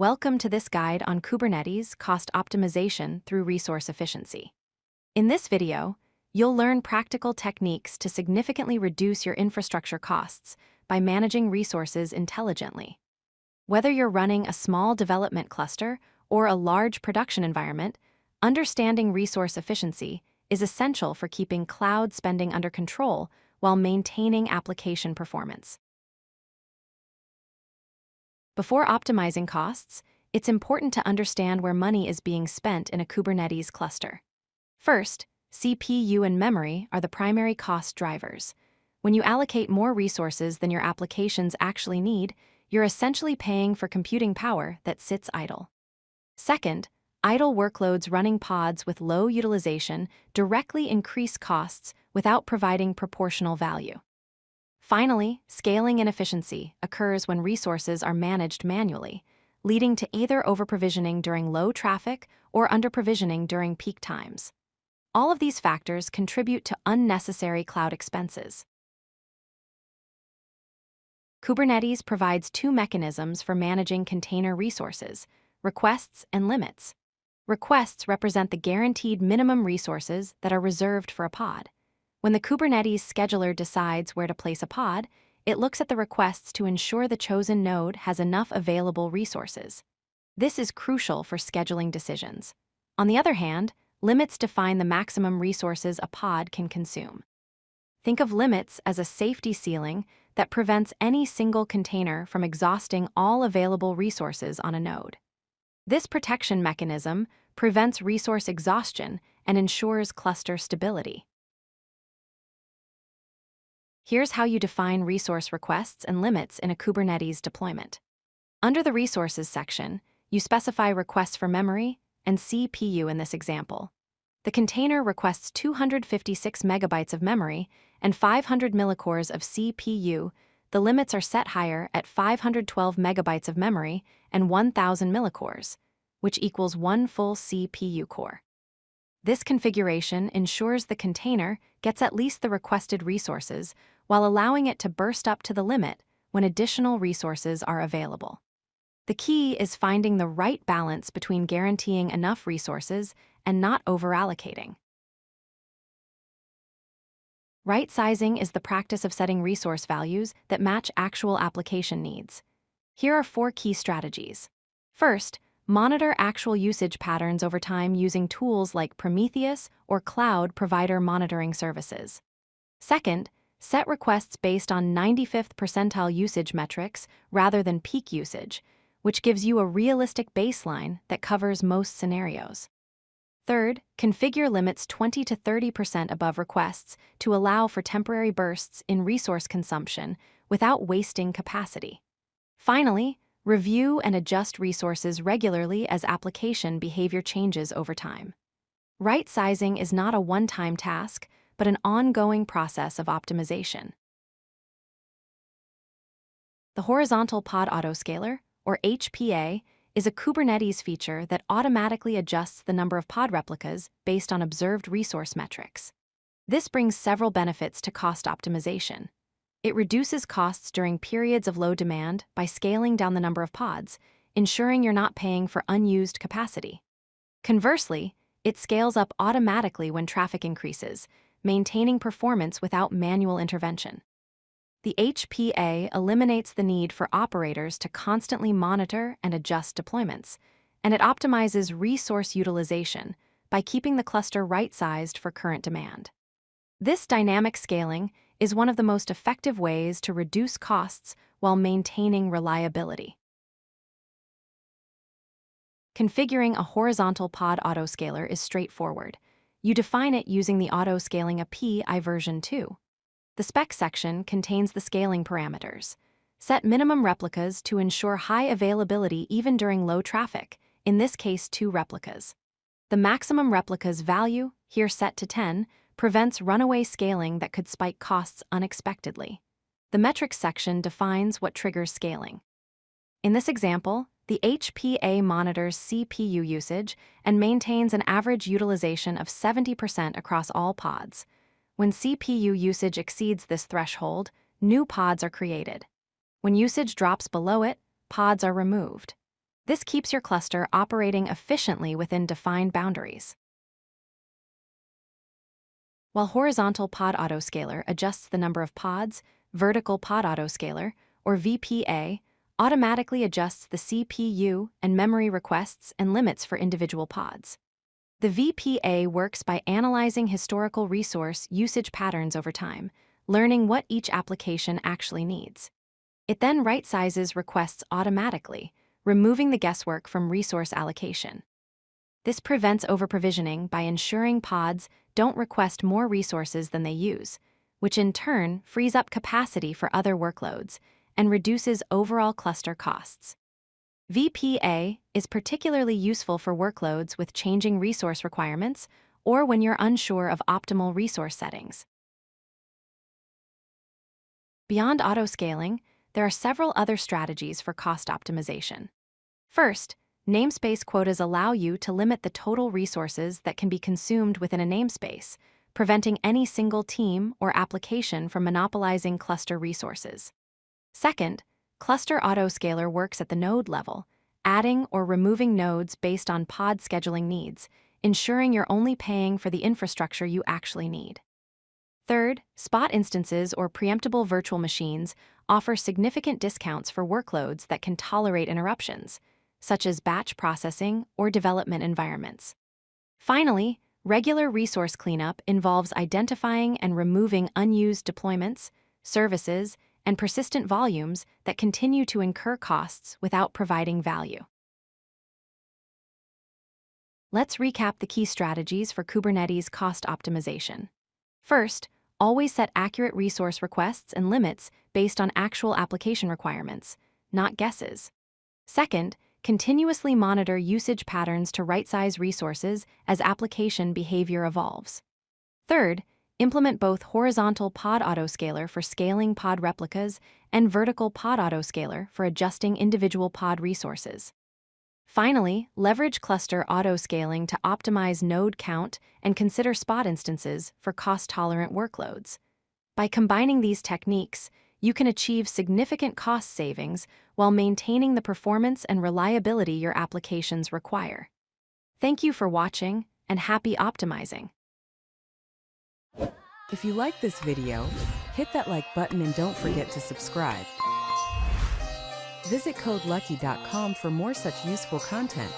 Welcome to this guide on Kubernetes cost optimization through resource efficiency. In this video, you'll learn practical techniques to significantly reduce your infrastructure costs by managing resources intelligently. Whether you're running a small development cluster or a large production environment, understanding resource efficiency is essential for keeping cloud spending under control while maintaining application performance. Before optimizing costs, it's important to understand where money is being spent in a Kubernetes cluster. First, CPU and memory are the primary cost drivers. When you allocate more resources than your applications actually need, you're essentially paying for computing power that sits idle. Second, idle workloads running pods with low utilization directly increase costs without providing proportional value. Finally, scaling inefficiency occurs when resources are managed manually, leading to either overprovisioning during low traffic or underprovisioning during peak times. All of these factors contribute to unnecessary cloud expenses. Kubernetes provides two mechanisms for managing container resources: requests and limits. Requests represent the guaranteed minimum resources that are reserved for a pod. When the Kubernetes scheduler decides where to place a pod, it looks at the requests to ensure the chosen node has enough available resources. This is crucial for scheduling decisions. On the other hand, limits define the maximum resources a pod can consume. Think of limits as a safety ceiling that prevents any single container from exhausting all available resources on a node. This protection mechanism prevents resource exhaustion and ensures cluster stability. Here's how you define resource requests and limits in a Kubernetes deployment. Under the Resources section, you specify requests for memory and CPU in this example. The container requests 256 megabytes of memory and 500 millicores of CPU. The limits are set higher at 512 megabytes of memory and 1,000 millicores, which equals one full CPU core. This configuration ensures the container gets at least the requested resources while allowing it to burst up to the limit when additional resources are available. The key is finding the right balance between guaranteeing enough resources and not overallocating. Right-sizing is the practice of setting resource values that match actual application needs. Here are 4 key strategies. First, monitor actual usage patterns over time using tools like Prometheus or cloud provider monitoring services. Second, set requests based on 95th percentile usage metrics rather than peak usage, which gives you a realistic baseline that covers most scenarios. Third, configure limits 20 to 30% above requests to allow for temporary bursts in resource consumption without wasting capacity. Finally, review and adjust resources regularly as application behavior changes over time. Right-sizing is not a one-time task, but an ongoing process of optimization. The Horizontal Pod Autoscaler, or HPA, is a Kubernetes feature that automatically adjusts the number of pod replicas based on observed resource metrics. This brings several benefits to cost optimization. It reduces costs during periods of low demand by scaling down the number of pods, ensuring you're not paying for unused capacity. Conversely, it scales up automatically when traffic increases, maintaining performance without manual intervention. The HPA eliminates the need for operators to constantly monitor and adjust deployments, and it optimizes resource utilization by keeping the cluster right-sized for current demand. This dynamic scaling is one of the most effective ways to reduce costs while maintaining reliability. Configuring a horizontal pod autoscaler is straightforward. You define it using the Autoscaling API version 2. The spec section contains the scaling parameters. Set minimum replicas to ensure high availability even during low traffic, in this case 2 replicas. The maximum replicas value, here set to 10, prevents runaway scaling that could spike costs unexpectedly. The metrics section defines what triggers scaling. In this example, the HPA monitors CPU usage and maintains an average utilization of 70% across all pods. When CPU usage exceeds this threshold, new pods are created. When usage drops below it, pods are removed. This keeps your cluster operating efficiently within defined boundaries. While Horizontal Pod Autoscaler adjusts the number of pods, Vertical Pod Autoscaler, or VPA, automatically adjusts the CPU and memory requests and limits for individual pods. The VPA works by analyzing historical resource usage patterns over time, learning what each application actually needs. It then right-sizes requests automatically, removing the guesswork from resource allocation. This prevents overprovisioning by ensuring pods don't request more resources than they use, which in turn frees up capacity for other workloads and reduces overall cluster costs. VPA is particularly useful for workloads with changing resource requirements or when you're unsure of optimal resource settings. Beyond autoscaling, there are several other strategies for cost optimization. First, namespace quotas allow you to limit the total resources that can be consumed within a namespace, preventing any single team or application from monopolizing cluster resources. Second, Cluster Autoscaler works at the node level, adding or removing nodes based on pod scheduling needs, ensuring you're only paying for the infrastructure you actually need. Third, spot instances or preemptible virtual machines offer significant discounts for workloads that can tolerate interruptions, such as batch processing or development environments. Finally, regular resource cleanup involves identifying and removing unused deployments, services, and persistent volumes that continue to incur costs without providing value. Let's recap the key strategies for Kubernetes cost optimization. First, always set accurate resource requests and limits based on actual application requirements, not guesses. Second, continuously monitor usage patterns to right-size resources as application behavior evolves. Third, implement both Horizontal Pod Autoscaler for scaling pod replicas and Vertical Pod Autoscaler for adjusting individual pod resources. Finally, leverage cluster autoscaling to optimize node count and consider spot instances for cost-tolerant workloads. By combining these techniques, you can achieve significant cost savings while maintaining the performance and reliability your applications require. Thank you for watching, and happy optimizing! If you like this video, hit that like button and don't forget to subscribe. Visit codelucky.com for more such useful content.